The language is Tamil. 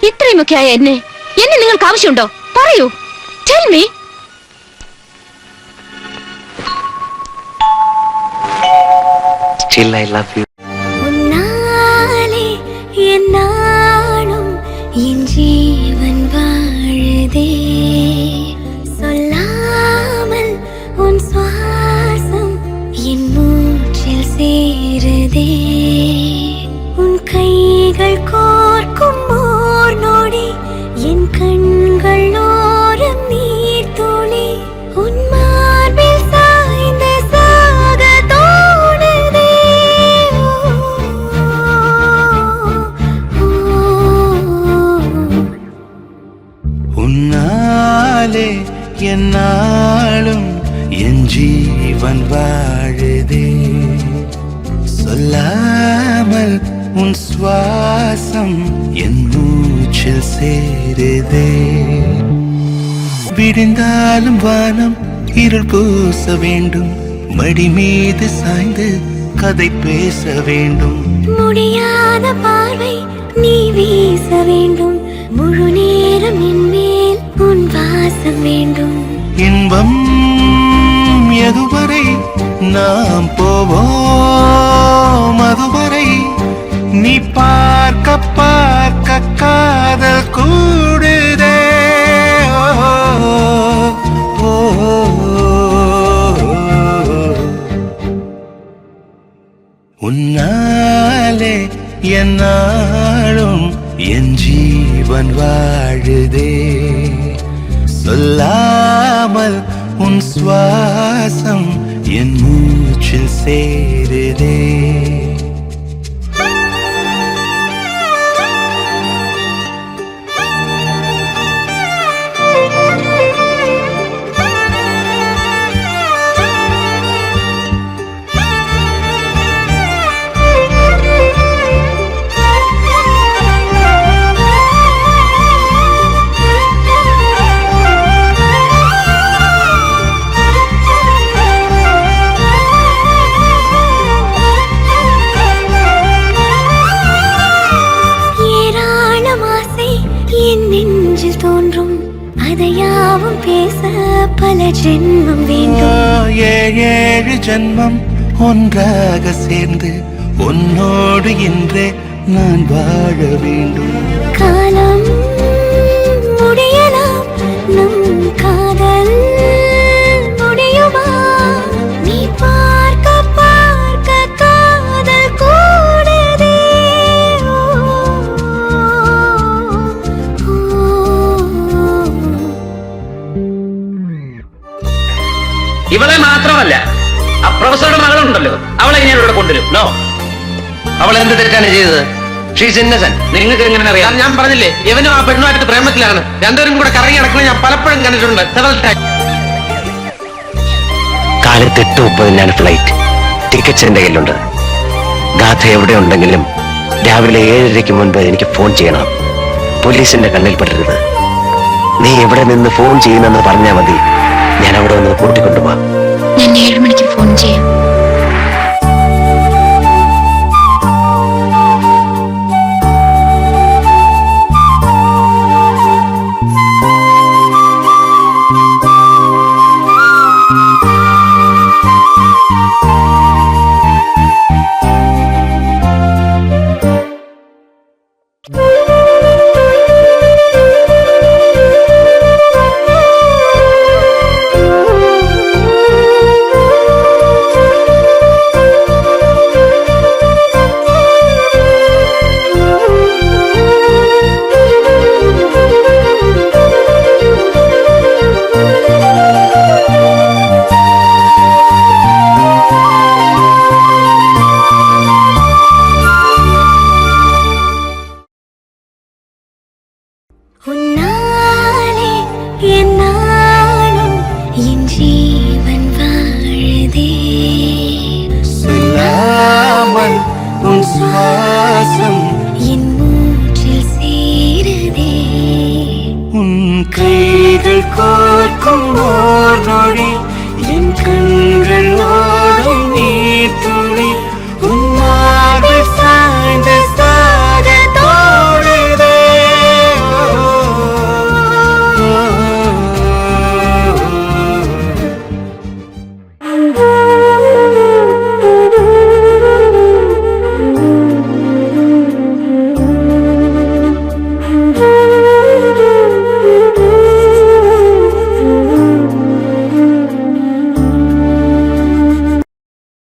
ഇത്രയുമൊക്കെയായ എന്നെ നിങ്ങൾക്ക് ആവശ്യമുണ്ടോ? പറയൂ, tell me. Still I love you. உன்னாலே என் நாளும் என் ஜீவன் வாழுதே, சொல்லாமல் உன் சுவாசம் என் மூச்சில் சேருதே, உன் கைகள் கோர்க்கும் ஓர் நொடி என் கண்கள் ஓரம் நீர் துளி, உன் மார்பில் சாய்ந்த சாக தோணுதே. உன்னாலே என்னாலும் என் ஜீவன் வாழுதே, சொல்லாமல் உன் சுவாசம் என் மூச்சில் சேருதே, விடிந்தாலும் வானம் இருள் பூச வேண்டும், மடி மீது சாய்ந்து கதை பேச வேண்டும், முடியாத பார்வை நீ வீச வேண்டும், முழு நேரம் என் மேல் உன் வாசம் வேண்டும், இன்பம் எதுவரை நாம் போவோம் அதுவரை நீ பார்க்க பார்க்க காதல் கூடுதே. ஓ, உன்னாலே என்னாலும் என் ஜீவன் வாழுதே, சொல்லாமல் உன் சுவாசம் என் மூச்சில் சேருதே. நெஞ்சில் தோன்றும் அதையாவும் பேச பல ஜென்மம் வேண்டும், ஏழு ஜென்மம் ஒன்றாக சேர்ந்து உன்னோடு இன்றே நான் வாழ வேண்டும், காலம் முடியலாம் நம் காதல் முடியுமா, நீ பார்க்க பார்க்க காதல் கூடுதே. ഇവളെ മാത്രമല്ല ആ പ്രൊഫസറുടെ മകളുണ്ടല്ലോ, അവളെ ഞാൻ ഇവിടെ കൊണ്ടുവരും. നോ, അവൾ എന്ത് തെറ്റാണ് ചെയ്തത്? ഷീസ് ഇന്നസെന്റ്. നിങ്ങൾക്ക് എങ്ങനെ അറിയാം? ഞാൻ പറഞ്ഞില്ലേ, ഇവനും ആ പെണ്ണുമായിട്ട് പ്രേമത്തിലാണ്. രണ്ടുപേരും കൂടെ കറങ്ങി നടക്കുന്നത് ഞാൻ പലപ്പോഴും കണ്ടിട്ടുണ്ട്. കാലത്ത് 8:30 ഫ്ലൈറ്റ്. ടിക്കറ്റ്സ് എന്റെ കയ്യിലുണ്ട്. ഗാഥ എവിടെ ഉണ്ടെങ്കിലും രാവിലെ 7:30 മുൻപ് എനിക്ക് ഫോൺ ചെയ്യണം. പോലീസിന്റെ കണ്ണിൽ പെടരുത്. നീ എവിടെ നിന്ന് ഫോൺ ചെയ്യുന്നെന്ന് പറഞ്ഞാൽ മതി, ഞാൻ അവിടെ വന്ന് കൂട്ടിക്കൊണ്ടുപോവാ. ഞാൻ 7 മണിക്ക് ഫോൺ ചെയ്യാം. உன்னாலே என் நாளும் என் ஜீவன் வாழுதே, சொல்லாமல் உன் சுவாசம் என் மூச்சில் சேருதே, உன் கைகள் கோர்க்கும் ஓர் நொடி